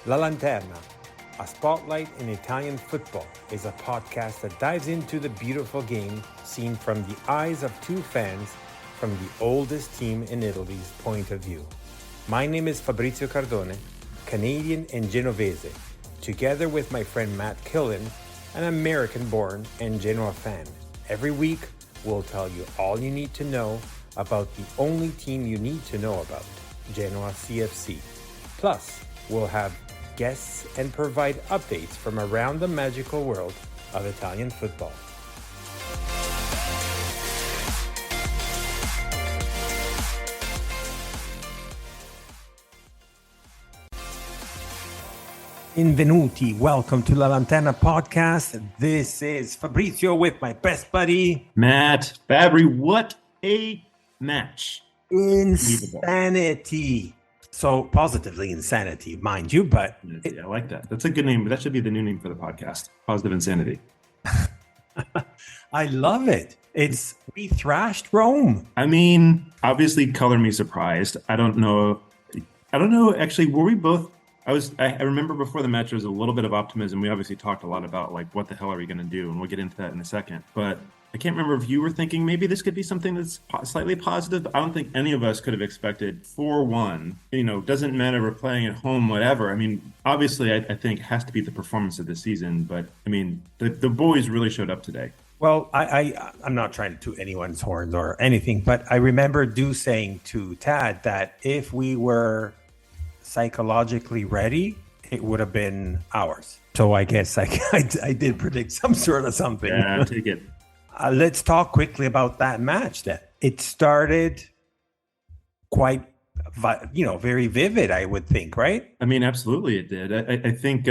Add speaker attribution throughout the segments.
Speaker 1: La Lanterna, a spotlight in Italian football, is a podcast that dives into the beautiful game seen from the eyes of two fans from the oldest team in Italy's point of view. My name is Fabrizio Cardone, Canadian and Genovese, together with my friend Matt Killen, an American-born and Genoa fan. Every week, we'll tell you all you need to know about the only team you need to know about, Genoa CFC. Plus, we'll have guests and provide updates from around the magical world of Italian football. Benvenuti, welcome to La Lanterna podcast. This is Fabrizio with my best buddy,
Speaker 2: Matt. Fabry, what a match.
Speaker 1: Insanity. So positively insanity, mind you, but...
Speaker 2: I like that. That's a good name. That should be the new name for the podcast. Positive Insanity.
Speaker 1: I love it. We thrashed Rome.
Speaker 2: I mean, obviously color me surprised. I don't know. Actually, were we both... I remember before the match, there was a little bit of optimism. We obviously talked a lot about like, what the hell are we going to do? And we'll get into that in a second. But I can't remember if you were thinking maybe this could be something that's slightly positive. I don't think any of us could have expected 4-1. Doesn't matter. We're playing at home, whatever. I mean, obviously, I think it has to be the performance of the season. But I mean, the boys really showed up today.
Speaker 1: Well, I'm not trying to toot anyone's horns or anything, but I remember saying to Tad that if we were psychologically ready, it would have been ours. So I guess I did predict some sort of something.
Speaker 2: Yeah, I'll take it.
Speaker 1: Let's talk quickly about that match then. It started quite, very vivid, I would think, right?
Speaker 2: I mean, absolutely it did. I think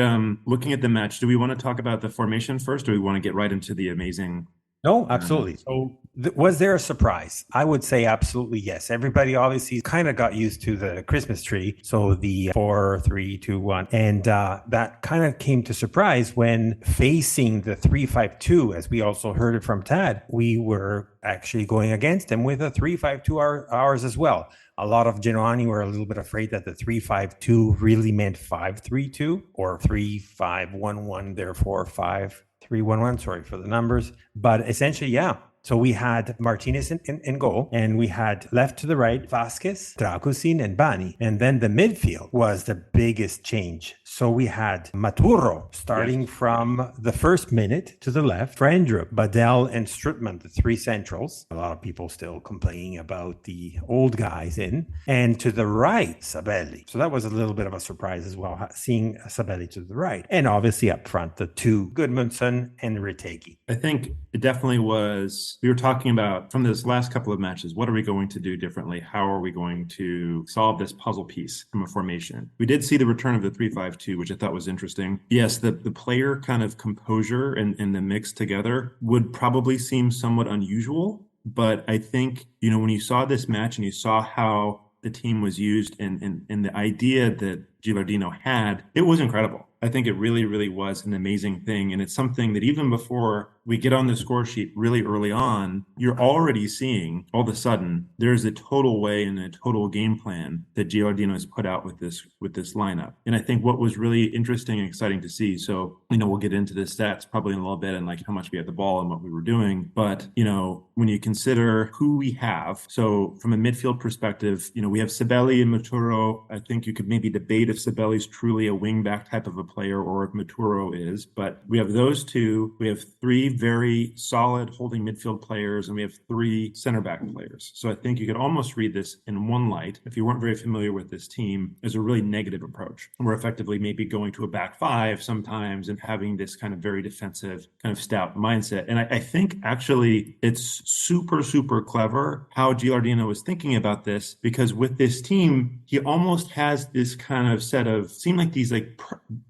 Speaker 2: looking at the match, do we want to talk about the formation first, or do we want to get right into the amazing...
Speaker 1: No, absolutely. So was there a surprise? I would say absolutely yes. Everybody obviously kind of got used to the Christmas tree. So the 4-3-2-1. And that kind of came to surprise when facing the 3-5-2, as we also heard it from Tad, we were actually going against them with a 3-5-2 ours as well. A lot of Genoani were a little bit afraid that the 3-5-2 really meant 5-3-2 or 3-5-1-1, therefore 5-3-1-1. Sorry for the numbers. But essentially, yeah. So we had Martinez in goal, and we had left to the right, Vasquez, Dragusin, and Bani. And then the midfield was the biggest change. So we had Maturo starting from the first minute to the left, Frendrup, Badel, and Strutman, the three centrals. A lot of people still complaining about the old guys in. And to the right, Sabelli. So that was a little bit of a surprise as well, seeing Sabelli to the right. And obviously up front, the two, Gudmundsson and Retegui.
Speaker 2: I think it definitely was... We were talking about from this last couple of matches, what are we going to do differently? How are we going to solve this puzzle piece from a formation? We did see the return of the 3-5-2, which I thought was interesting. Yes, the player kind of composure and the mix together would probably seem somewhat unusual. But I think, when you saw this match and you saw how the team was used and the idea that Gilardino had, it was incredible. I think it really, really was an amazing thing. And it's something that even before we get on the score sheet really early on, you're already seeing all of a sudden there's a total way and a total game plan that Gilardino has put out with this lineup. And I think what was really interesting and exciting to see, so, we'll get into the stats probably in a little bit and like how much we had the ball and what we were doing. But, when you consider who we have, so from a midfield perspective, we have Sabelli and Maturo. I think you could maybe debate if Sabelli's truly a wing-back type of a player or if Maturo is, but we have those two. We have three very solid holding midfield players, and we have three center back players. So I think you could almost read this in one light, if you weren't very familiar with this team, as a really negative approach. We're effectively maybe going to a back five sometimes and having this kind of very defensive, kind of stout mindset. And I think actually it's super, super clever how Gilardino was thinking about this, because with this team, he almost has this kind of set of, seemed like these like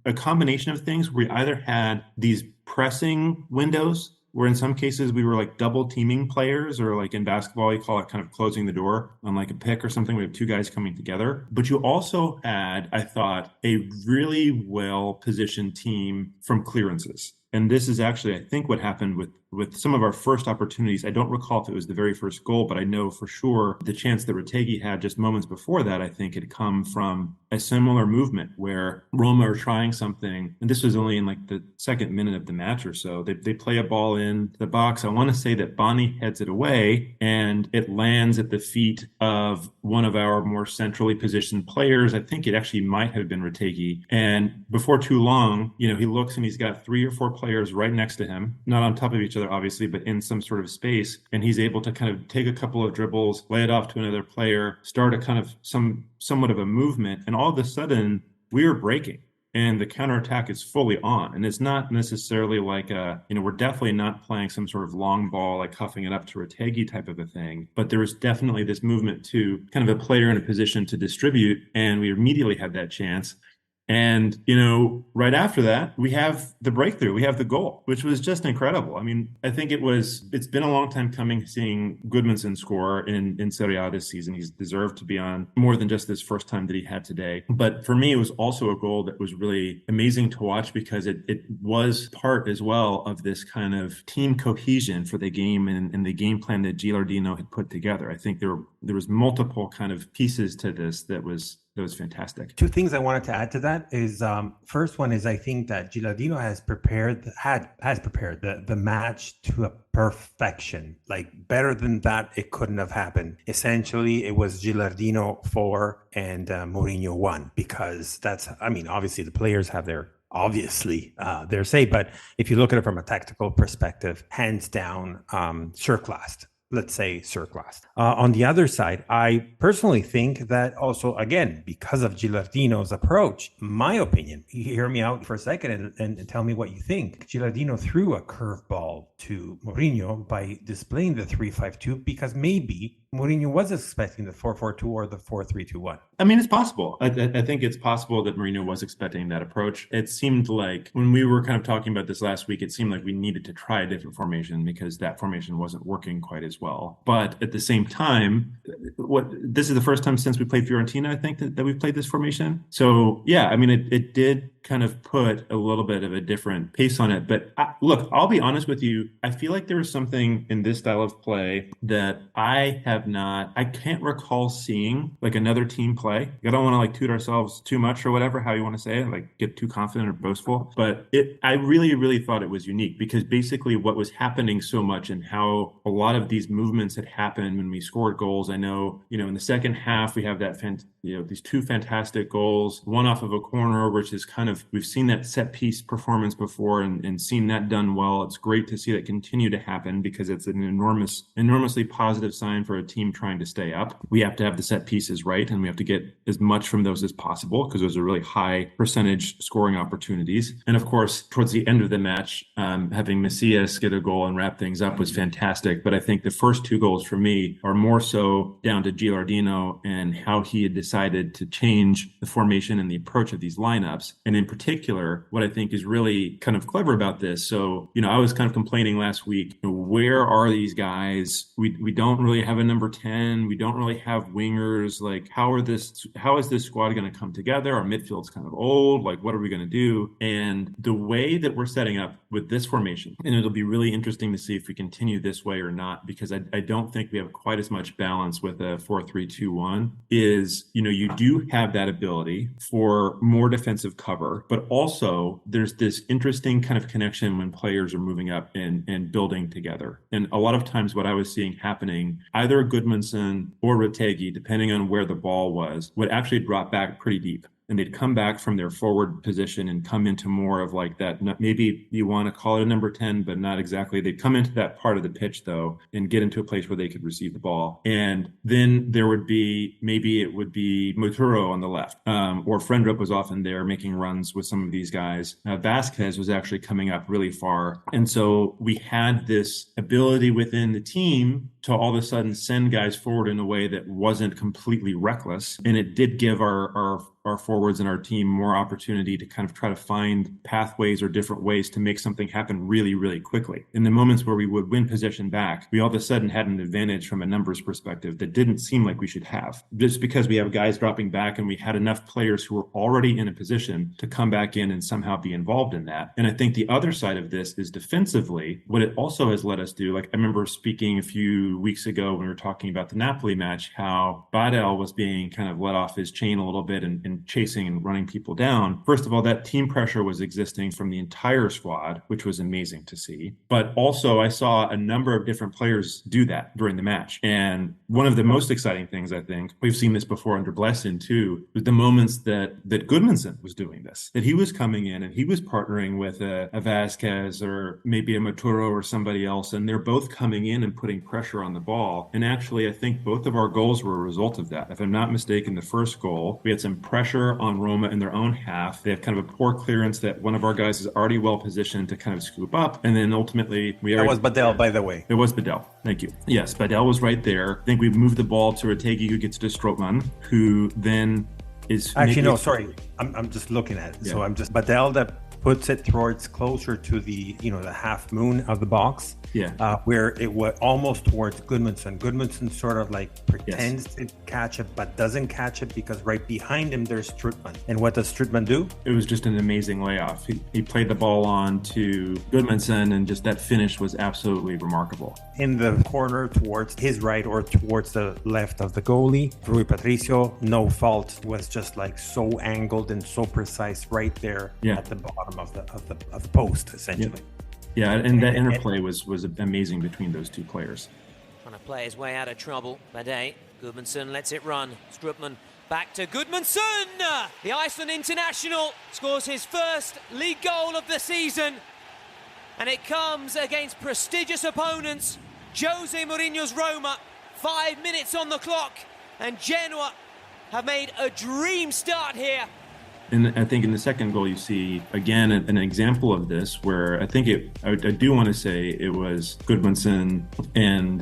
Speaker 2: a combination of things where we either had these pressing windows where in some cases we were like double teaming players, or like in basketball, you call it kind of closing the door on like a pick or something. We have two guys coming together. But you also had, I thought, a really well positioned team from clearances. and this is actually, I think, what happened with some of our first opportunities. I don't recall if it was the very first goal, but I know for sure the chance that Retegui had just moments before that, I think, had come from a similar movement where Roma are trying something, and this was only in like the second minute of the match or so. They play a ball in the box. I want to say that Bonnie heads it away, and it lands at the feet of one of our more centrally positioned players. I think it actually might have been Retegui. And before too long, he looks and he's got 3 or 4 players right next to him, not on top of each other, obviously, but in some sort of space. And he's able to kind of take a couple of dribbles, lay it off to another player, start a kind of somewhat of a movement. And all of a sudden, we're breaking. And the counterattack is fully on. And it's not necessarily like we're definitely not playing some sort of long ball, like huffing it up to Retegui type of a thing. But there was definitely this movement to kind of a player in a position to distribute. And we immediately had that chance. And, right after that, we have the breakthrough. We have the goal, which was just incredible. I mean, I think it's been a long time coming seeing Goodmanson score in Serie A this season. He's deserved to be on more than just this first time that he had today. But for me, it was also a goal that was really amazing to watch because it was part as well of this kind of team cohesion for the game and the game plan that Gilardino had put together. I think there was multiple kind of pieces to this that was fantastic.
Speaker 1: 2 things I wanted to add to that is first one is I think that Gilardino has prepared the match to a perfection. Like better than that, it couldn't have happened. Essentially, it was Gilardino 4 and Mourinho 1 because obviously the players have their say, but if you look at it from a tactical perspective, hands down, surclassed. Let's say surclassed. On the other side, I personally think that also, again, because of Gilardino's approach, my opinion, you hear me out for a second and tell me what you think. Gilardino threw a curveball to Mourinho by displaying the 3-5-2 because maybe Mourinho was expecting the 4-4-2 or the 4-3-2-1.
Speaker 2: I mean, it's possible. I think it's possible that Mourinho was expecting that approach. It seemed like when we were kind of talking about this last week, it seemed like we needed to try a different formation because that formation wasn't working quite as well. But at the same time, this is the first time since we played Fiorentina, I think, that we've played this formation. So, yeah, I mean, it did kind of put a little bit of a different pace on it. But look, I'll be honest with you. I feel like there was something in this style of play that I can't recall seeing like another team play. I don't want to like toot ourselves too much or whatever, how you want to say it, like get too confident or boastful. But I really, really thought it was unique because basically what was happening so much and how a lot of these movements had happened when we scored goals. I know, in the second half, we have that these 2 fantastic goals, one off of a corner, which is kind of, we've seen that set piece performance before and seen that done well. It's great to see that continue to happen because it's an enormously positive sign for a team trying to stay up. We have to have the set pieces right, and we have to get as much from those as possible because those are really high percentage scoring opportunities. And of course, towards the end of the match, having Macias get a goal and wrap things up was fantastic. But I think the first 2 goals for me are more so down to Gilardino and how he had decided to change the formation and the approach of these lineups. And in particular, what I think is really kind of clever about this. So, I was kind of complaining last week, where are these guys? We don't really have a number 10. We don't really have wingers. Like, how is this squad going to come together? Our midfield's kind of old. Like, what are we going to do? And the way that we're setting up with this formation, and it'll be really interesting to see if we continue this way or not, because I don't think we have quite as much balance with a 4-3-2-1, is, you do have that ability for more defensive cover, but also there's this interesting kind of connection when players are moving up and building together. And a lot of times what I was seeing happening, either Goodmanson or Retegui, depending on where the ball was, would actually drop back pretty deep. And they'd come back from their forward position and come into more of like that, maybe you want to call it a number 10, but not exactly. They'd come into that part of the pitch, though, and get into a place where they could receive the ball. And then there would be, maybe it would be Moturo on the left, or Frendrup was often there making runs with some of these guys. Vasquez was actually coming up really far. And so we had this ability within the team to all of a sudden send guys forward in a way that wasn't completely reckless. And it did give our our forwards and our team more opportunity to kind of try to find pathways or different ways to make something happen really, really quickly. In the moments where we would win possession back, we all of a sudden had an advantage from a numbers perspective that didn't seem like we should have, just because we have guys dropping back and we had enough players who were already in a position to come back in and somehow be involved in that. And I think the other side of this is defensively, what it also has let us do. Like I remember speaking a few weeks ago when we were talking about the Napoli match, how Badel was being kind of let off his chain a little bit and chasing and running people down. First of all, that team pressure was existing from the entire squad, which was amazing to see. But also I saw a number of different players do that during the match. And one of the most exciting things, I think, we've seen this before under Blessin too, was the moments that Goodmanson was doing this, that he was coming in and he was partnering with a Vasquez or maybe a Maturo or somebody else, and they're both coming in and putting pressure on the ball. And actually, I think both of our goals were a result of that. If I'm not mistaken, the first goal, we had some pressure on Roma in their own half. They had kind of a poor clearance that one of our guys is already well positioned to kind of scoop up. And then ultimately,
Speaker 1: that was Badel, by the way.
Speaker 2: It was Badel. Thank you. Yes, Badel was right there. I think we moved the ball to Retegi, who gets to Strootman, who then is...
Speaker 1: Actually, no, sorry. I'm just looking at it. Yeah. So I'm just... Badel that puts it towards closer to the, the half moon of the box.
Speaker 2: Yeah.
Speaker 1: Where it was almost towards Goodmanson. Goodmanson sort of like pretends to catch it, but doesn't catch it because right behind him, there's Strootman. And what does Strootman do?
Speaker 2: It was just an amazing layoff. He played the ball on to Goodmanson, and just that finish was absolutely remarkable.
Speaker 1: In the corner towards his right or towards the left of the goalie, Rui Patricio, no fault, was just like so angled and so precise right there at the bottom of the post, essentially.
Speaker 2: Yeah, and that interplay was amazing between those two players.
Speaker 3: Trying to play his way out of trouble. Bade, Goodmanson lets it run. Strootman back to Goodmanson! The Iceland international scores his first league goal of the season. And it comes against prestigious opponents. Jose Mourinho's Roma, 5 minutes on the clock. And Genoa have made a dream start here.
Speaker 2: And I think in the second goal, you see, again, an example of this where I think I do want to say it was Goodmanson and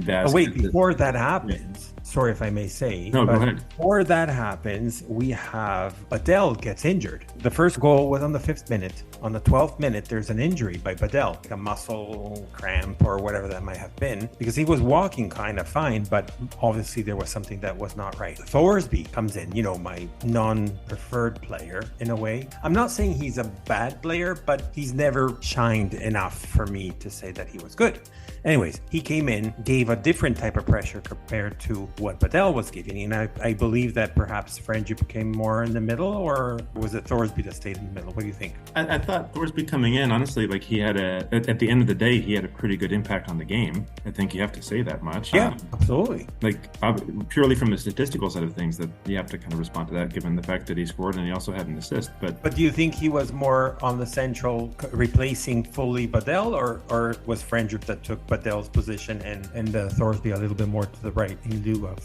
Speaker 2: Vasquez.
Speaker 1: Oh, wait, before that happens, sorry if I may say.
Speaker 2: No, go ahead.
Speaker 1: Before that happens, we have Badel gets injured. The first goal was on the 5th minute. On the 12th minute, there's an injury by Badel, like a muscle cramp or whatever that might have been, because he was walking kind of fine, but obviously there was something that was not right. Thorsby comes in, my non-preferred player in a way. I'm not saying he's a bad player, but he's never shined enough for me to say that he was good. Anyways, he came in, gave a different type of pressure compared to what Badel was giving. And I believe that perhaps Friendship came more in the middle, or was it Thorsby that stayed in the middle? What do you think?
Speaker 2: I thought Thorsby coming in, honestly, like he had at the end of the day, he had a pretty good impact on the game. I think you have to say that much.
Speaker 1: Yeah, absolutely.
Speaker 2: Purely from the statistical side of things, that you have to kind of respond to that, given the fact that he scored and he also had an assist. But
Speaker 1: do you think he was more on the central, replacing fully Badel, or was Friendship that took Badel's position and Thorsby a little bit more to the right in lieu of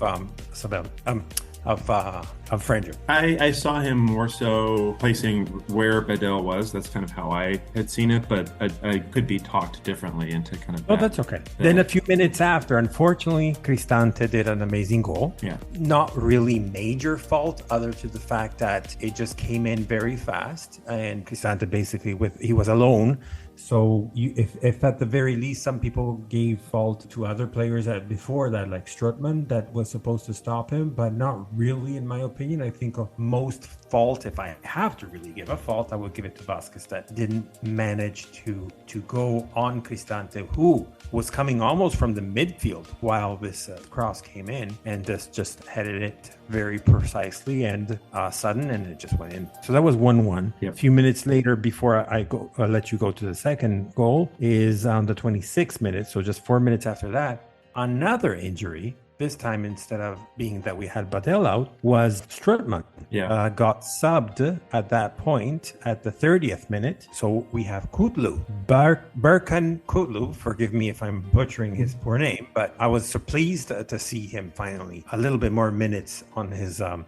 Speaker 1: Friendship?
Speaker 2: I saw him more so placing where Badel was. That's kind of how I had seen it, but I could be talked differently into kind of.
Speaker 1: Oh, that's okay. Then a few minutes after, unfortunately, Cristante did an amazing goal.
Speaker 2: Yeah.
Speaker 1: Not really major fault, other to the fact that it just came in very fast, and Cristante basically he was alone. So if at the very least some people gave fault to other players before that, like Strootman, that was supposed to stop him, but not really, in my opinion. I think of most fault, if I have to really give a fault, I would give it to Vasquez, that didn't manage to go on Cristante, who was coming almost from the midfield while this cross came in, and just headed it very precisely and sudden, and it just went in. So that was 1-1.
Speaker 2: Yep.
Speaker 1: A few minutes later, before I let you go to the second goal, is on the 26th minute, so just 4 minutes after that, another injury. This time, instead of being that we had Badel out, was Strootman.
Speaker 2: Yeah.
Speaker 1: Got subbed at that point at the 30th minute. So we have Kutlu. Berkan Kutlu, forgive me if I'm butchering his poor name, but I was so pleased to see him finally a little bit more minutes on his, on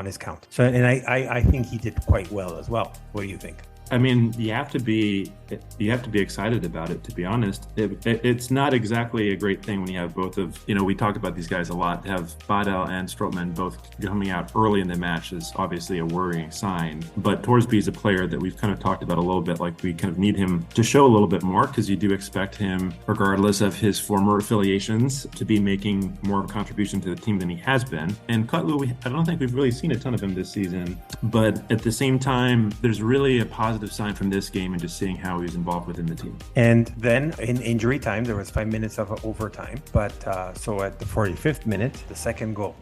Speaker 1: his count. So, and I think he did quite well as well. What do you think?
Speaker 2: I mean, you have to be excited about it, to be honest. It's not exactly a great thing when you have both of, we talked about these guys a lot. To have Badel and Strootman both coming out early in the match is obviously a worrying sign. But Thorsby is a player that we've kind of talked about a little bit, like we kind of need him to show a little bit more, because you do expect him, regardless of his former affiliations, to be making more of a contribution to the team than he has been. And Kutlu, I don't think we've really seen a ton of him this season. But at the same time, there's really a positive sign from this game and just seeing how he's involved within the team.
Speaker 1: And then in injury time, there was 5 minutes of overtime. But so at the 45th minute, the second goal.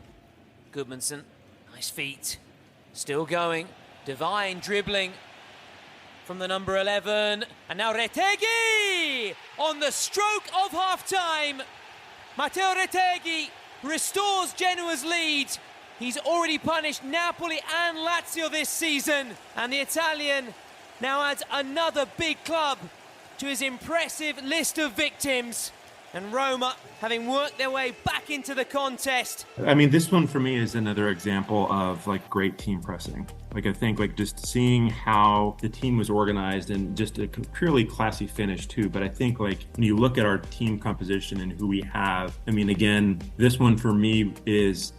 Speaker 3: Goodmanson, nice feet, still going. Divine dribbling from the number 11. And now Retegui on the stroke of half-time. Matteo Retegui restores Genoa's lead. He's already punished Napoli and Lazio this season. And the Italian now adds another big club to his impressive list of victims. And Roma, having worked their way back into the contest.
Speaker 2: I mean, this one for me is another example of like great team pressing. Like, I think like just seeing how the team was organized and just a purely classy finish too. But I think like when you look at our team composition and who we have, I mean, again, this one for me is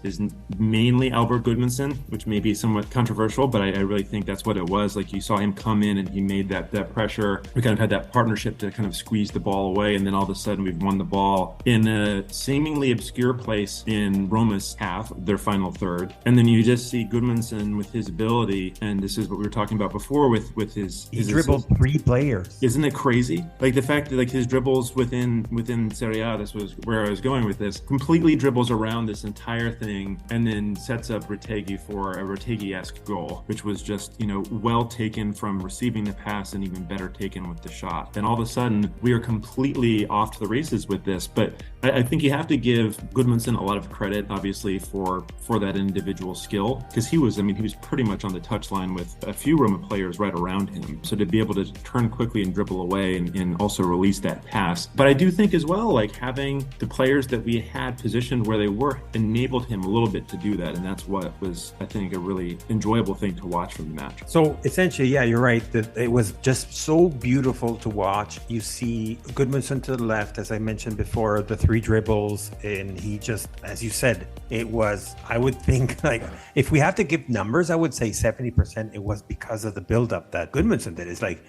Speaker 2: mainly Albert Gudmundsson, which may be somewhat controversial, but I really think that's what it was. Like, you saw him come in and he made that pressure. We kind of had that partnership to kind of squeeze the ball away. And then all of a sudden we've won the ball in a seemingly obscure place in Roma's half, their final third. And then you just see Gudmundsson with his ability, and this is what we were talking about before with his
Speaker 1: dribbled
Speaker 2: assist.
Speaker 1: 3 players.
Speaker 2: Isn't it crazy? Like the fact that like his dribbles within Serie A, this was where I was going with this, completely dribbles around this entire thing and then sets up Retegui for a Retegui-esque goal, which was just, well taken from receiving the pass and even better taken with the shot. And all of a sudden we are completely off to the races with this. But I think you have to give Gudmundsson a lot of credit, obviously, for that individual skill, because he was pretty much on the touchline with a few Roma players right around him. So to be able to turn quickly and dribble away and also release that pass. But I do think as well, like having the players that we had positioned where they were enabled him a little bit to do that. And that's what was, I think, a really enjoyable thing to watch from the match.
Speaker 1: So essentially, yeah, you're right. That it was just so beautiful to watch. You see Gudmundsson to the left, as I mentioned before, the 3 dribbles, and he just, as you said, it was, I would think, like, if we have to give numbers, I would say 70% it was because of the buildup that Gudmundsson did. It's like,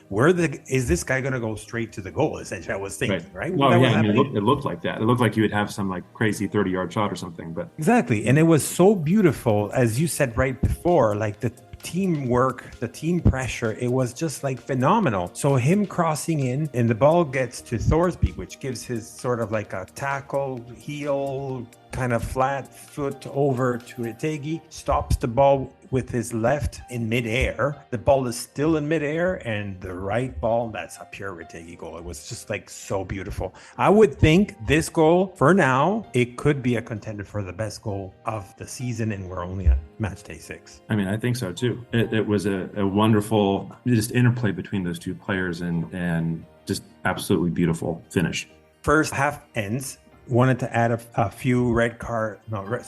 Speaker 1: is this guy going to go straight to the goal? Essentially, I was thinking, right?
Speaker 2: Well, yeah, it looked like that. It looked like you would have some like crazy 30-yard shot or something. But
Speaker 1: exactly, and it was so beautiful, as you said right before, like the teamwork, the team pressure, it was just like phenomenal. So him crossing in and the ball gets to Thorsby, which gives his sort of like a tackle, heel, kind of flat foot over to Retegui, stops the ball with his left in midair. The ball is still in midair, and the right ball, that's a pure Retegui goal. It was just like so beautiful. I would think this goal, for now, it could be a contender for the best goal of the season, and we're only at match day 6.
Speaker 2: I mean, I think so too. It was a wonderful just interplay between those two players and just absolutely beautiful finish.
Speaker 1: First half ends. Wanted to add a few red cards. No red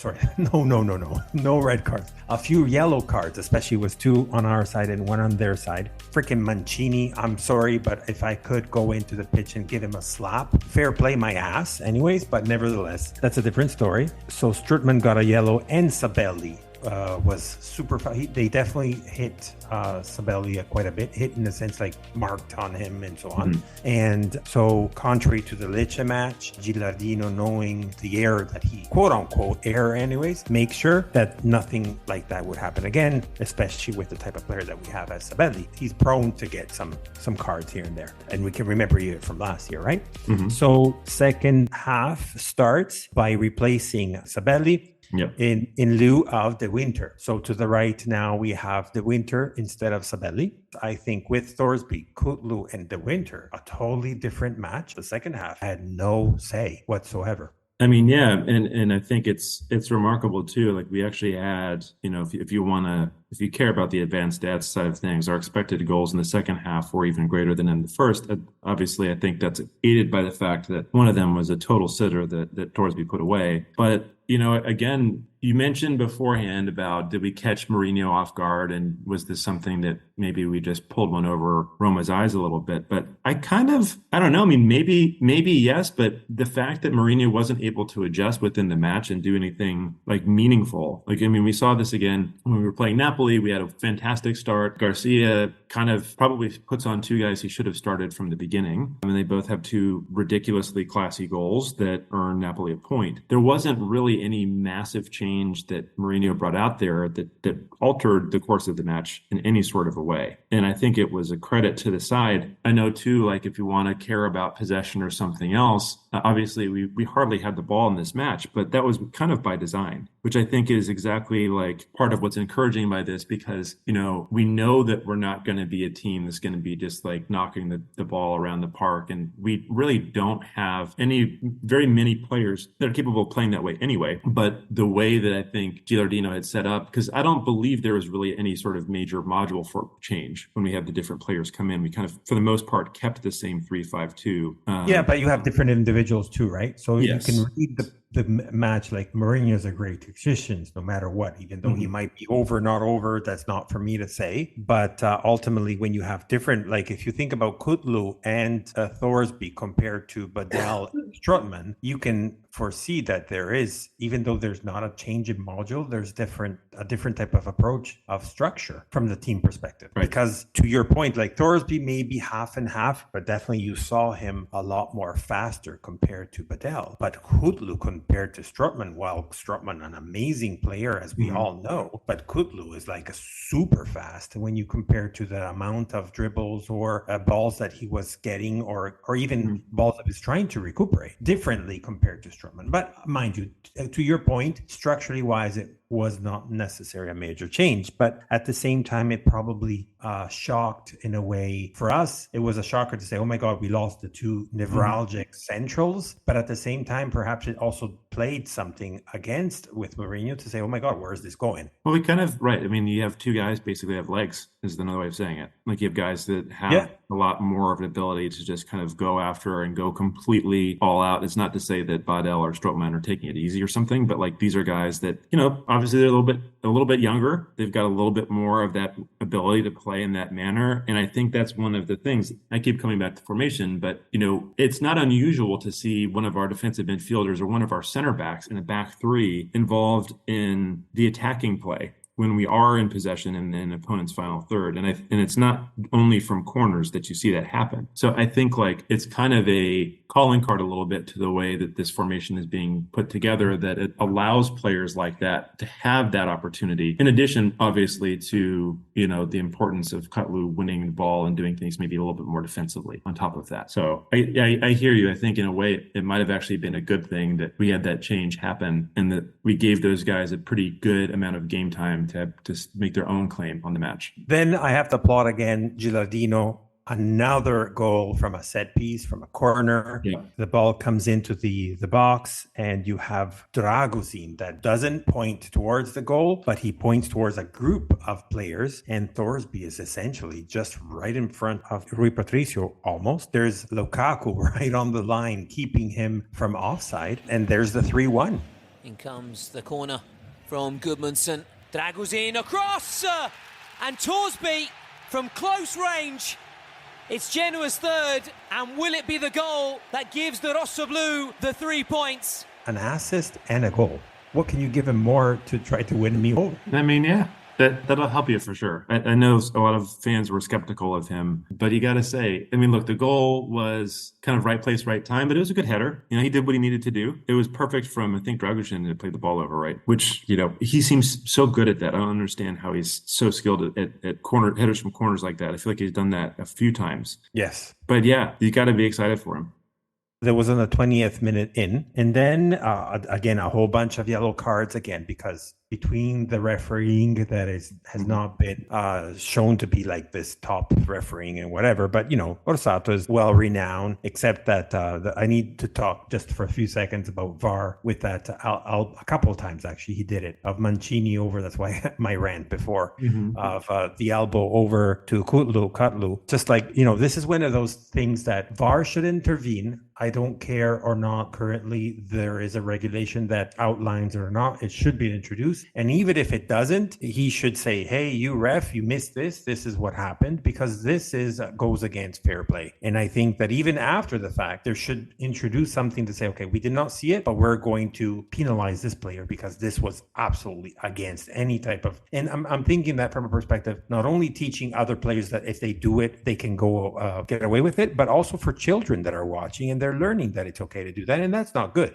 Speaker 1: cards. A few yellow cards, especially with 2 on our side and 1 on their side. Freaking Mancini, I'm sorry, but if I could go into the pitch and give him a slap, fair play my ass anyways, but nevertheless, that's a different story. So Strootman got a yellow, and Sabelli was super fun. They definitely hit Sabelli quite a bit, hit in the sense like marked on him and so on. And so contrary to the Lecce match, Gilardino, knowing the error that he quote unquote error anyways, make sure that nothing like that would happen again, especially with the type of player that we have as Sabelli. He's prone to get some cards here and there, and we can remember it from last year, right? So second half starts by replacing Sabelli.
Speaker 2: Yep.
Speaker 1: In lieu of De Winter. So to the right now we have De Winter instead of Sabelli. I think with Thorsby, Kutlu, and De Winter, a totally different match. The second half had no say whatsoever.
Speaker 2: I mean, yeah, and I think it's remarkable too. Like, we actually had, if you care about the advanced stats side of things, our expected goals in the second half were even greater than in the first. Obviously, I think that's aided by the fact that one of them was a total sitter that Thorsby put away. But again, you mentioned beforehand about did we catch Mourinho off guard, and was this something that maybe we just pulled one over Roma's eyes a little bit? But I don't know. I mean, maybe yes, but the fact that Mourinho wasn't able to adjust within the match and do anything like meaningful. Like, I mean, we saw this again when we were playing Napoli. We had a fantastic start. Garcia kind of probably puts on two guys he should have started from the beginning. I mean, they both have two ridiculously classy goals that earn Napoli a point. There wasn't really any massive change that Mourinho brought out there that altered the course of the match in any sort of a way. And I think it was a credit to the side. I know too, like if you want to care about possession or something else, obviously we hardly had the ball in this match, but that was kind of by design, which I think is exactly like part of what's encouraging by this, because, you know, we know that we're not going to be a team that's going to be just like knocking the ball around the park. And we really don't have very many players that are capable of playing that way anyway. But the way that I think Gilardino had set up, because I don't believe there was really any sort of major module for change when we had the different players come in. We kind of, for the most part, kept the same 3-5-2.
Speaker 1: Yeah, but you have different individuals too, right? So
Speaker 2: yes.
Speaker 1: You can read the match like Mourinho's a great tactician, no matter what, even though he might be over, not over, that's not for me to say. But ultimately, when you have different, like if you think about Kutlu and Thorsby compared to Badal and Strootman, you can foresee that there is, even though there's not a change in module, there's a different type of approach of structure from the team perspective. Right. Because to your point, like Thorsby may be half and half, but definitely you saw him a lot more faster compared to Badal. But Kutlu compared to Strootman, while Strootman an amazing player, as we all know, but Kutlu is like a super fast when you compare to the amount of dribbles or balls that he was getting, or even balls that he's trying to recuperate differently compared to Strootman. But mind you, to your point, structurally wise, it was not necessarily a major change, but at the same time, it probably shocked in a way. For us, it was a shocker to say, oh my God, we lost the two neuralgic centrals. But at the same time, perhaps it also played something against with Mourinho to say, oh my God, where is this going?
Speaker 2: Well, we kind of, right. I mean, you have two guys basically have legs, is another way of saying it. Like you have guys that have a lot more of an ability to just kind of go after and go completely all out. It's not to say that Badal or Strootman are taking it easy or something, but like these are guys that, you know, obviously they're a little bit younger. They've got a little bit more of that ability to play in that manner. And I think that's one of the things. I keep coming back to formation, but you know, it's not unusual to see one of our defensive midfielders or one of our center backs in a back three involved in the attacking play when we are in possession in an opponent's final third. And it's not only from corners that you see that happen. So I think like it's kind of a calling card a little bit to the way that this formation is being put together, that it allows players like that to have that opportunity. In addition, obviously, to, you know, the importance of Kutlu winning the ball and doing things maybe a little bit more defensively on top of that. So I hear you. I think in a way it might have actually been a good thing that we had that change happen and that we gave those guys a pretty good amount of game time to make their own claim on the match.
Speaker 1: Then I have to applaud again Gilardino. Another goal from a set piece, from a corner. Yeah. The ball comes into the box, and you have Dragusin that doesn't point towards the goal, but he points towards a group of players, and Thorsby is essentially just right in front of Rui Patricio almost. There's Lukaku right on the line, keeping him from offside, and there's the 3-1.
Speaker 3: In comes the corner from Gudmundsson. Dragusin across, and Thorsby from close range. It's Genoa's third, and will it be the goal that gives the Rossoblu the 3 points?
Speaker 1: An assist and a goal. What can you give him more to try to win me over?
Speaker 2: I mean, yeah. That'll help you for sure. I know a lot of fans were skeptical of him, but you got to say, I mean, look, the goal was kind of right place, right time, but it was a good header. You know, he did what he needed to do. It was perfect from, I think, Dragusin to play the ball over, right? Which, you know, he seems so good at that. I don't understand how he's so skilled at corner headers from corners like that. I feel like he's done that a few times.
Speaker 1: Yes.
Speaker 2: But yeah, you got to be excited for him.
Speaker 1: There was on the 20th minute in, and then again, a whole bunch of yellow cards again, because between the refereeing that has not been shown to be like this top refereeing and whatever. But, Orsato is well renowned, except that I need to talk just for a few seconds about VAR with that. A couple of times, actually, he did it, of Mancini over. That's why my rant before of the elbow over to Kutlu. Just like, this is one of those things that VAR should intervene. I don't care or not. Currently, there is a regulation that outlines or not. It should be introduced. And even if it doesn't, he should say, hey, you ref, you missed this. This is what happened, because this goes against fair play. And I think that even after the fact, there should introduce something to say, okay, we did not see it, but we're going to penalize this player because this was absolutely against any type of. And I'm thinking that from a perspective, not only teaching other players that if they do it, they can go get away with it, but also for children that are watching and they're learning that it's okay to do that. And that's not good.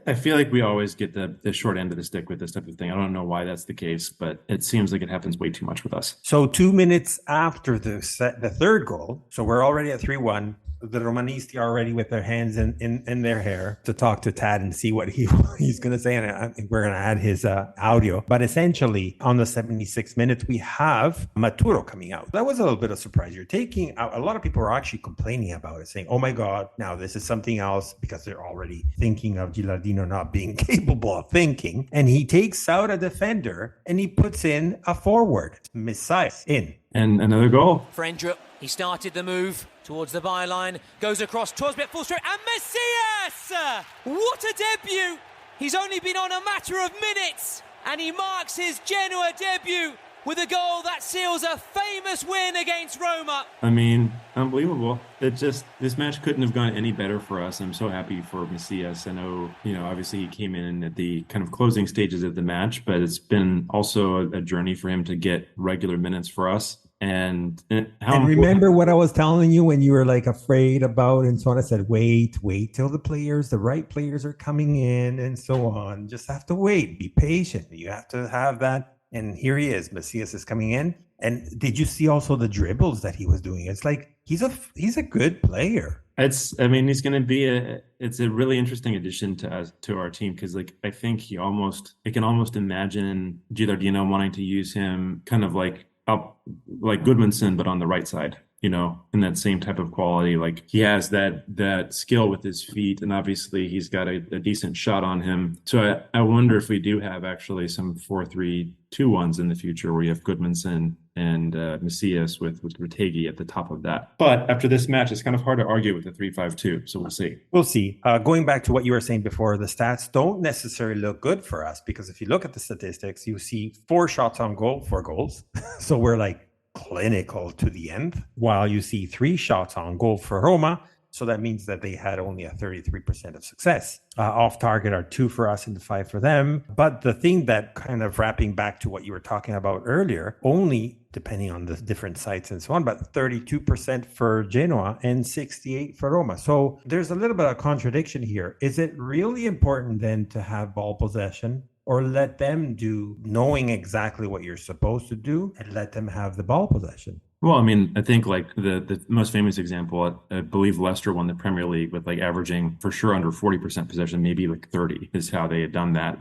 Speaker 2: I feel like we always get the short end of the stick with this type of thing. I don't know why that's the case, but it seems like it happens way too much with us.
Speaker 1: So 2 minutes after the third goal, so we're already at 3-1. The Romanisti are already with their hands in their hair to talk to Tad and see what he's going to say. And I think we're going to add his audio. But essentially, on the 76th minute, we have Maturo coming out. That was a little bit of surprise. You're taking out, a lot of people are actually complaining about it, saying, oh my God, now this is something else, because they're already thinking of Gilardino not being capable of thinking. And he takes out a defender and he puts in a forward. Messiah in.
Speaker 2: And another goal.
Speaker 3: Frendrup, he started the move towards the byline, goes across, Torsby full straight, and Messias! What a debut! He's only been on a matter of minutes, and he marks his Genoa debut with a goal that seals a famous win against Roma.
Speaker 2: I mean, unbelievable. This match couldn't have gone any better for us. I'm so happy for Messias. I know, obviously he came in at the kind of closing stages of the match, but it's been also a journey for him to get regular minutes for us. And
Speaker 1: remember what I was telling you when you were like afraid about and so on. I said, wait till the right players are coming in and so on. Just have to wait. Be patient. You have to have that. And here he is. Messias is coming in. And did you see also the dribbles that he was doing? It's like he's a good player.
Speaker 2: He's going to be it's a really interesting addition to our team, because I think I can almost imagine Gilardino wanting to use him kind of like Goodmanson, but on the right side, in that same type of quality. Like, he has that skill with his feet, and obviously he's got a decent shot on him. So I wonder if we do have actually some 4-3-2-1s in the future, where you have Goodmanson and Messias with Retegui at the top of that. But after this match, it's kind of hard to argue with the 3-5-2. So we'll see.
Speaker 1: We'll see. Going back to what you were saying before, the stats don't necessarily look good for us, because if you look at the statistics, you see 4 shots on goal, 4 goals. So we're like clinical to the end, while you see 3 shots on goal for Roma. So that means that they had only a 33% of success. Off target are 2 for us and 5 for them. But the thing that, kind of wrapping back to what you were talking about earlier, only depending on the different sites and so on, but 32% for Genoa and 68% for Roma. So there's a little bit of contradiction here. Is it really important then to have ball possession, or let them do, knowing exactly what you're supposed to do, and let them have the ball possession?
Speaker 2: Well, I mean, I think like the most famous example, I believe Leicester won the Premier League with like averaging for sure under 40% possession, maybe like 30 is how they had done that.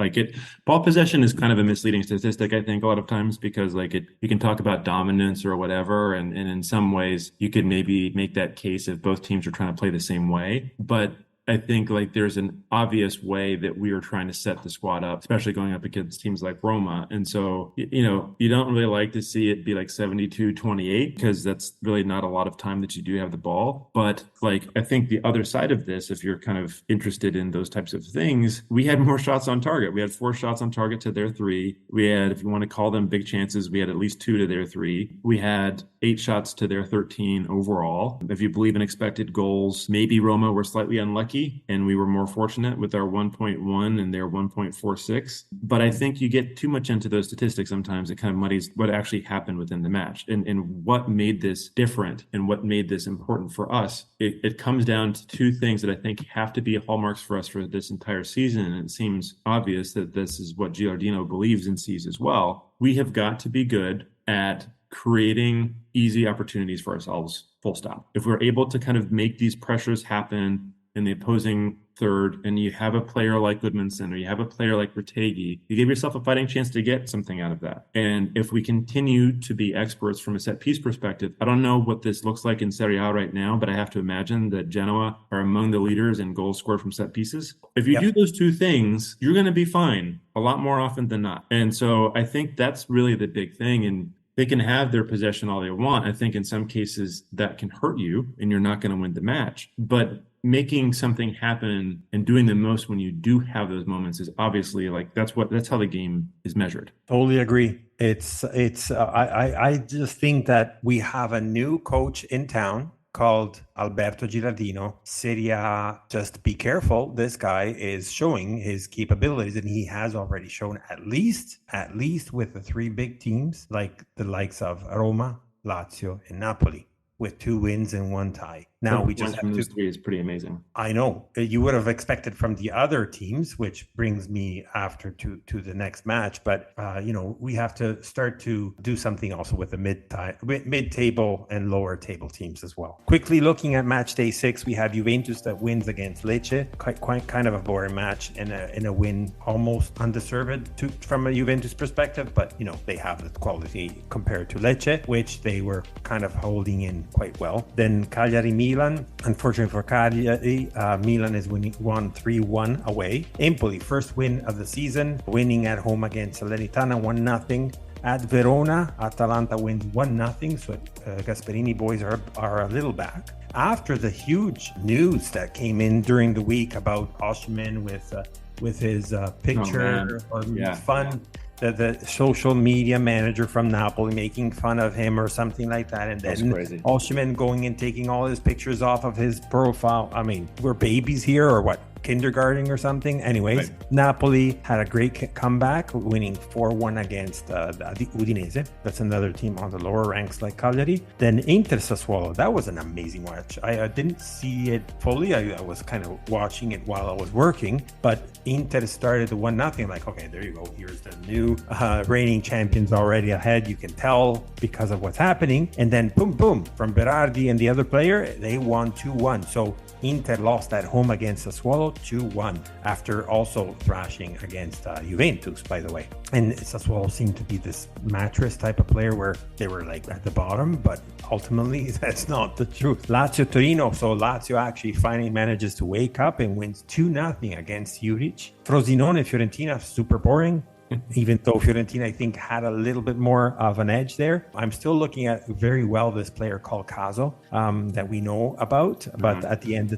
Speaker 2: Ball possession is kind of a misleading statistic, I think, a lot of times, because you can talk about dominance or whatever. And in some ways you could maybe make that case if both teams are trying to play the same way. But I think there's an obvious way that we are trying to set the squad up, especially going up against teams like Roma. And so, you don't really like to see it be like 72-28, because that's really not a lot of time that you do have the ball. But I think the other side of this, if you're kind of interested in those types of things, we had more shots on target. We had 4 shots on target to their 3. We had, if you want to call them big chances, we had at least 2 to their 3. We had 8 shots to their 13 overall. If you believe in expected goals, maybe Roma were slightly unlucky and we were more fortunate with our 1.1 and their 1.46. But I think you get too much into those statistics sometimes. It kind of muddies what actually happened within the match and what made this different and what made this important for us. It comes down to 2 things that I think have to be hallmarks for us for this entire season. And it seems obvious that this is what Gilardino believes and sees as well. We have got to be good at creating easy opportunities for ourselves, full stop. If we're able to kind of make these pressures happen and the opposing third and you have a player like Goodmanson or you have a player like Retegui, you give yourself a fighting chance to get something out of that. And if we continue to be experts from a set piece perspective, I don't know what this looks like in Serie A right now, but I have to imagine that Genoa are among the leaders in goals scored from set pieces. If you do those two things, you're going to be fine a lot more often than not. And so I think that's really the big thing. And they can have their possession all they want. I think in some cases that can hurt you and you're not going to win the match. But making something happen and doing the most when you do have those moments is obviously like that's how the game is measured.
Speaker 1: Totally agree. I just think that we have a new coach in town called Alberto Girardino. Serie A, just be careful. This guy is showing his capabilities, and he has already shown at least with the three big teams, like the likes of Roma, Lazio, and Napoli, with 2 wins and 1 tie. Now we just have to.
Speaker 2: Is pretty amazing.
Speaker 1: I know you would have expected from the other teams, which brings me after to the next match. But we have to start to do something also with the mid-table and lower table teams as well. Quickly looking at match day 6, we have Juventus that wins against Lecce. Quite kind of a boring match and a win almost undeserved from a Juventus perspective. But they have the quality compared to Lecce, which they were kind of holding in quite well. Then Cagliari-Milan. Unfortunately for Cagliari, Milan is won 3-1 away. Empoli, first win of the season, winning at home against Salernitana 1-0. At Verona, Atalanta wins 1-0, so Gasperini boys are a little back. After the huge news that came in during the week about Osimhen with his picture fun. The social media manager from Napoli making fun of him or something like that. And then Osimhen going and taking all his pictures off of his profile. I mean, we're babies here or what? Kindergarten or something. Anyways, Napoli had a great comeback, winning 4-1 against the Udinese. That's another team on the lower ranks like Cagliari. Then Inter Sassuolo. That was an amazing match. I didn't see it fully. I was kind of watching it while I was working, but Inter started the 1-0. Like, okay, there you go. Here's the new reigning champions already ahead. You can tell because of what's happening. And then boom, from Berardi and the other player, they won 2-1. So Inter lost at home against Sassuolo 2-1 after also thrashing against Juventus, by the way. And Sassuolo seemed to be this mattress type of player where they were like at the bottom, but ultimately that's not the truth. Lazio-Torino. So Lazio actually finally manages to wake up and wins 2-0 against Juric. Frosinone-Fiorentina, super boring. Even though Fiorentina, I think, had a little bit more of an edge there. I'm still looking at very well this player called Caso that we know about. But at the end,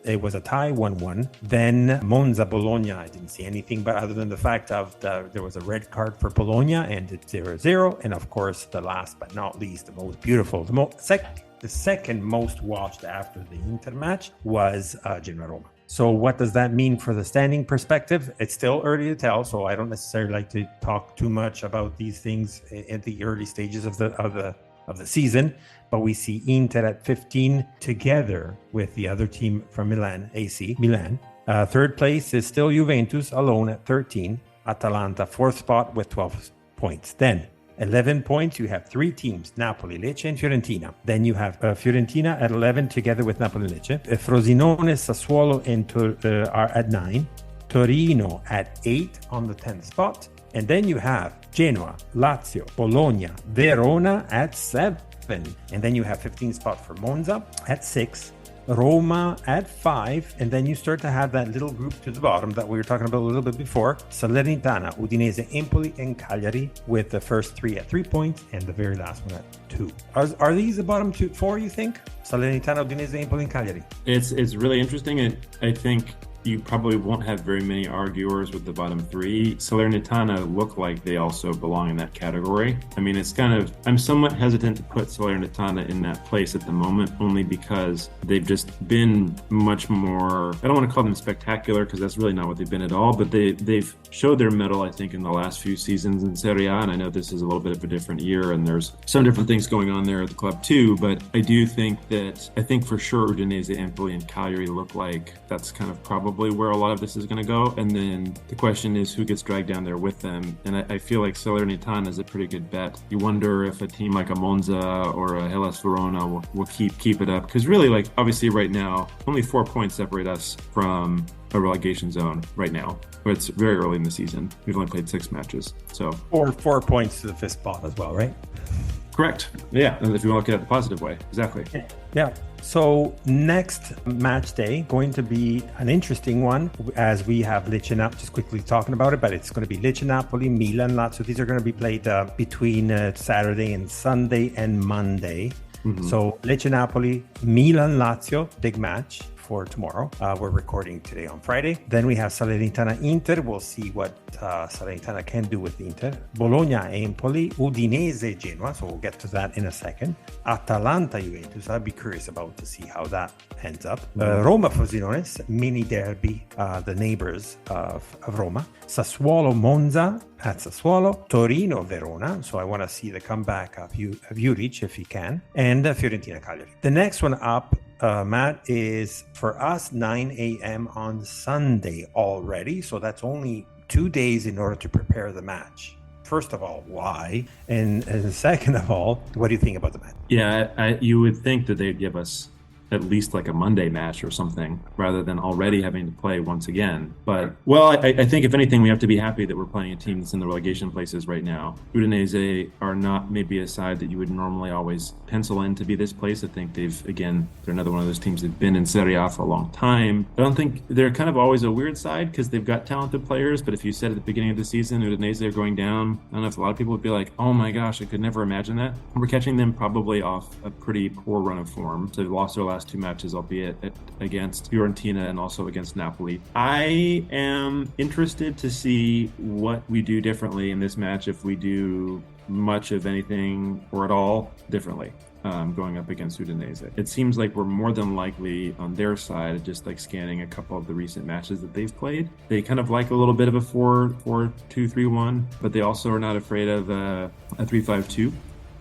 Speaker 1: it was a tie, 1-1. Then Monza-Bologna, I didn't see anything, but other than the fact of there was a red card for Bologna and it's 0-0. And of course, the last but not least, the most beautiful, the second most watched after the Inter match was Genoa-Roma. So what does that mean for the standing perspective? It's still early to tell, so I don't necessarily like to talk too much about these things at the early stages of the season. But we see Inter at 15 together with the other team from Milan, AC Milan. Third place is still Juventus alone at 13. Atalanta, fourth spot with 12 points. Then 11 points, you have 3 teams, Napoli, Lecce, and Fiorentina. Then you have Fiorentina at 11 together with Napoli and Lecce. Frosinone, Sassuolo are at 9. Torino at 8 on the 10th spot. And then you have Genoa, Lazio, Bologna, Verona at 7. And then you have 15th spot for Monza at 6. Roma at 5, and then you start to have that little group to the bottom that we were talking about a little bit before. Salernitana, Udinese, Empoli, and Cagliari with the first 3 at 3 points and the very last one at 2. Are these the bottom 4, you think? Salernitana, Udinese, Empoli, and Cagliari.
Speaker 2: It's really interesting, and I think you probably won't have very many arguers with the bottom 3. Salernitana look like they also belong in that category. I mean, I'm somewhat hesitant to put Salernitana in that place at the moment, only because they've just been much more, I don't want to call them spectacular because that's really not what they've been at all, but they've showed their mettle, I think, in the last few seasons in Serie A, and I know this is a little bit of a different year and there's some different things going on there at the club too, but I do think for sure Udinese, Empoli, and Cagliari look like that's kind of probably probably where a lot of this is going to go. And then the question is who gets dragged down there with them. And I feel like Salernitana is a pretty good bet. You wonder if a team like a Monza or a Hellas Verona will keep it up. Because really, like, obviously right now, only 4 points separate us from a relegation zone right now. But it's very early in the season. We've only played 6 matches. So
Speaker 1: or 4 points to the 5th spot as well, right?
Speaker 2: Correct. Yeah, if you want to look at it the positive way. Exactly.
Speaker 1: Yeah. So next match day, going to be an interesting one as we have Lecce Napoli, just quickly talking about it, but it's going to be Lecce Napoli, Milan, Lazio. These are going to be played between Saturday and Sunday and Monday. Mm-hmm. So Lecce Napoli, Milan, Lazio, big match for tomorrow. We're recording today on Friday. Then we have Salernitana Inter. We'll see what Salernitana can do with Inter. Bologna Empoli, Udinese Genoa. So we'll get to that in a second. Atalanta Juventus. I'd be curious about to see how that ends up. Roma Frosinone, mini derby, the neighbors of Roma. Sassuolo Monza at Sassuolo. Torino Verona. So I want to see the comeback of Juric if he can. And Fiorentina Cagliari. The next one up, Matt, is for us 9 a.m. on Sunday already. So that's only 2 days in order to prepare the match. First of all, why? And second of all, what do you think about the match?
Speaker 2: Yeah, you would think that they'd give us at least like a Monday match or something rather than already having to play once again. But, well, I think if anything, we have to be happy that we're playing a team that's in the relegation places right now. Udinese are not maybe a side that you would normally always pencil in to be this place. I think they're another one of those teams that've been in Serie A for a long time. I don't think they're kind of always a weird side because they've got talented players, but if you said at the beginning of the season Udinese are going down, I don't know if a lot of people would be like, oh my gosh, I could never imagine that. We're catching them probably off a pretty poor run of form. So they've lost their last 2 matches, albeit against Fiorentina and also against Napoli. I am interested to see what we do differently in this match, if we do much of anything or at all differently. Going up against Udinese. It seems like we're more than likely on their side, just like scanning a couple of the recent matches that they've played. They kind of like a little bit of a 4-2-3-1, but they also are not afraid of a 3-5-2.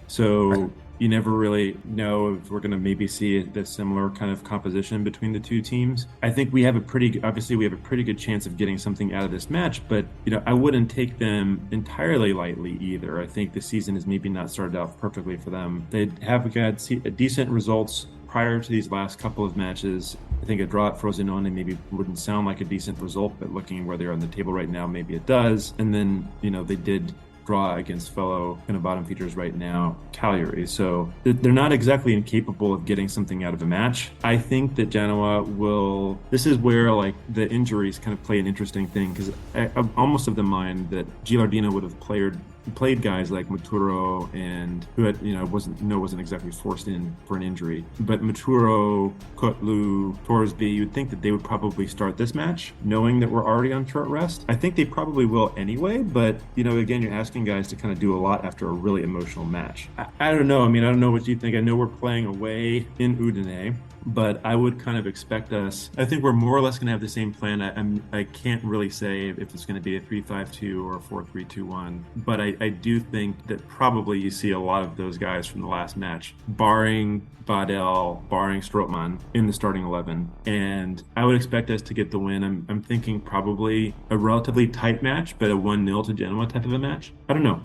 Speaker 2: So you never really know if we're going to maybe see the similar kind of composition between the two teams. I think we have a pretty good chance of getting something out of this match, but I wouldn't take them entirely lightly either. I think the season has maybe not started out perfectly for them. They have got decent results prior to these last couple of matches. I think a draw at Frosinone maybe wouldn't sound like a decent result, but looking where they're on the table right now, maybe it does. And then, they did draw against fellow kind of bottom feeders right now, Cagliari. So they're not exactly incapable of getting something out of a match. I think that Genoa this is where like the injuries kind of play an interesting thing, because I'm almost of the mind that Gilardino would have played guys like Maturo, and who had, wasn't exactly forced in for an injury. But Maturo, Kotlu, Torsby, you'd think that they would probably start this match knowing that we're already on short rest. I think they probably will anyway, but again, you're asking guys to kind of do a lot after a really emotional match. I don't know. I don't know what you think. I know we're playing away in Udine, but I would kind of expect I think we're more or less going to have the same plan. I can't really say if it's going to be a 3-5-2 or a 4-3-2-1, but I do think that probably you see a lot of those guys from the last match, barring Badel, barring Strootman, in the starting 11. And I would expect us to get the win. I'm thinking probably a relatively tight match, but a 1-0 to Genoa type of a match. I don't know.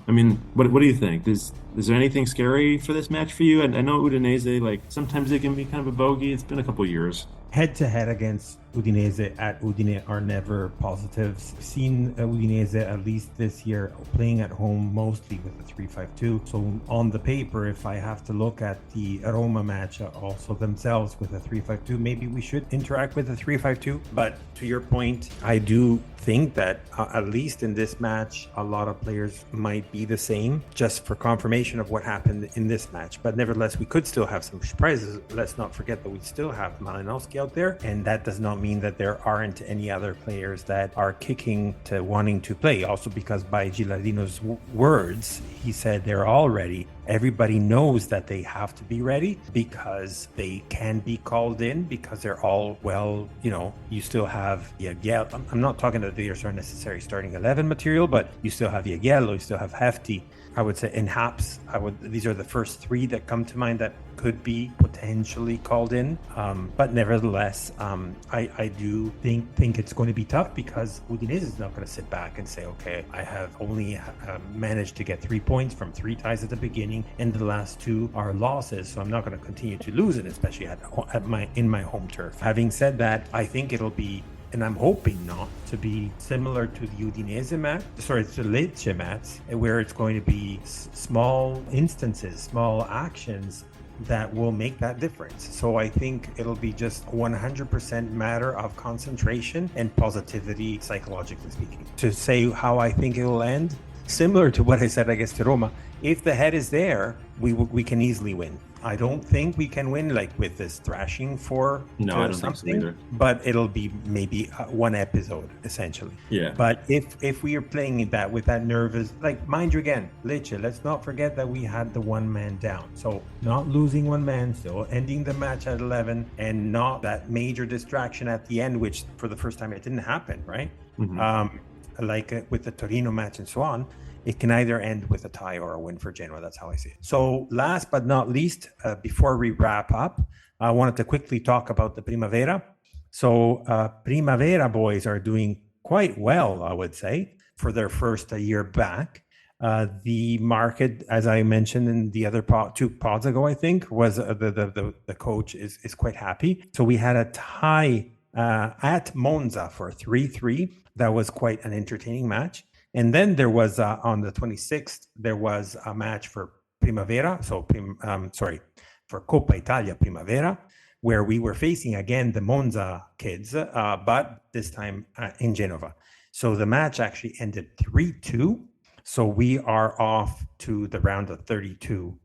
Speaker 2: What do you think? Is there anything scary for this match for you? I know Udinese, sometimes they can be kind of a bogey. It's been a couple years.
Speaker 1: Head-to-head against Udinese at Udine are never positives. I've seen Udinese, at least this year, playing at home mostly with a 3-5-2. So on the paper, if I have to look at the Roma match also themselves with a 3-5-2, maybe we should interact with a 3-5-2. But to your point, I do think that at least in this match, a lot of players might be the same, just for confirmation of what happened in this match. But nevertheless, we could still have some surprises. Let's not forget that we still have Malinowski out there, and that does not mean that there aren't any other players that are kicking to wanting to play. Also, because by Gilardino's words, he said they're all ready. Everybody knows that they have to be ready because they can be called in, because they're all, you still have I'm not talking that these are necessary starting 11 material, but you still have Jagiello, you still have Hefty, I would say in Haps, these are the first three that come to mind that could be potentially called in. But nevertheless, I do think it's going to be tough because Udinese is not going to sit back and say, okay, I have only managed to get 3 points from 3 ties at the beginning, and the last 2 are losses, so I'm not going to continue to lose it, especially in my home turf. Having said that, I think it'll be, and I'm hoping not to be, similar to the Udinese match, to Lecce match, where it's going to be small instances, small actions that will make that difference. So I think it'll be just 100% matter of concentration and positivity, psychologically speaking. To say how I think it will end, similar to what I said, I guess, to Roma, if the head is there, we can easily win. I don't think we can win like with this thrashing for
Speaker 2: No, I don't think so either.
Speaker 1: But it'll be maybe one episode essentially.
Speaker 2: Yeah.
Speaker 1: But if we are playing that with that nervous, like, mind you, again, Lecce, let's not forget that we had the one man down. So not losing one man, still ending the match at 11, and not that major distraction at the end, which for the first time it didn't happen, right? Like with the Torino match and so on. It can either end with a tie or a win for Genoa. That's how I see it. So last but not least, before we wrap up, I wanted to quickly talk about the Primavera. So Primavera boys are doing quite well, I would say, for their first year back. The market, as I mentioned in the other 2 pods ago, I think, was the coach is quite happy. So we had a tie at Monza for 3-3. That was quite an entertaining match. And then there was on the 26th, there was a match for Primavera, for Coppa Italia Primavera, where we were facing again the Monza kids, but this time in Genova. So the match actually ended 3-2. So we are off to the round of 32,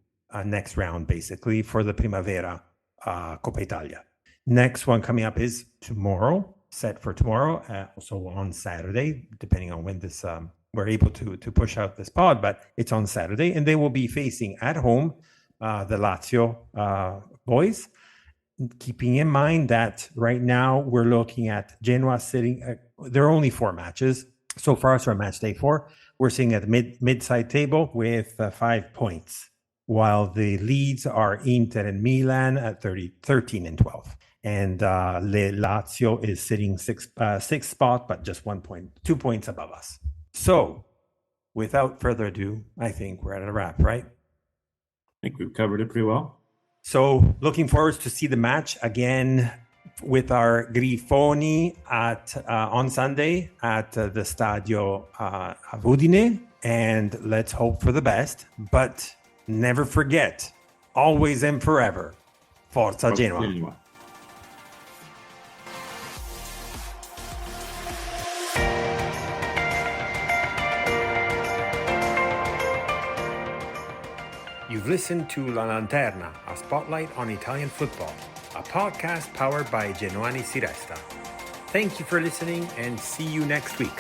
Speaker 1: next round basically for the Primavera Coppa Italia. Next one coming up is tomorrow, set for tomorrow, also on Saturday, depending on when this we're able to push out this pod, but it's on Saturday, and they will be facing at home the Lazio boys. Keeping in mind that right now we're looking at Genoa sitting, there are only 4 matches so far, so match day 4. We're sitting at the mid-side table with 5 points, while the leads are Inter and Milan at 13 and 12. And Lazio is sitting sixth spot, but just 2 points above us. So, without further ado, I think we're at a wrap, right?
Speaker 2: I think we've covered it pretty well.
Speaker 1: So, looking forward to see the match again with our Grifoni on Sunday at the Stadio Udine, and let's hope for the best. But never forget, always and forever, Forza Genoa. You've listened to La Lanterna, a spotlight on Italian football, a podcast powered by Genoani Si Resta. Thank you for listening, and see you next week.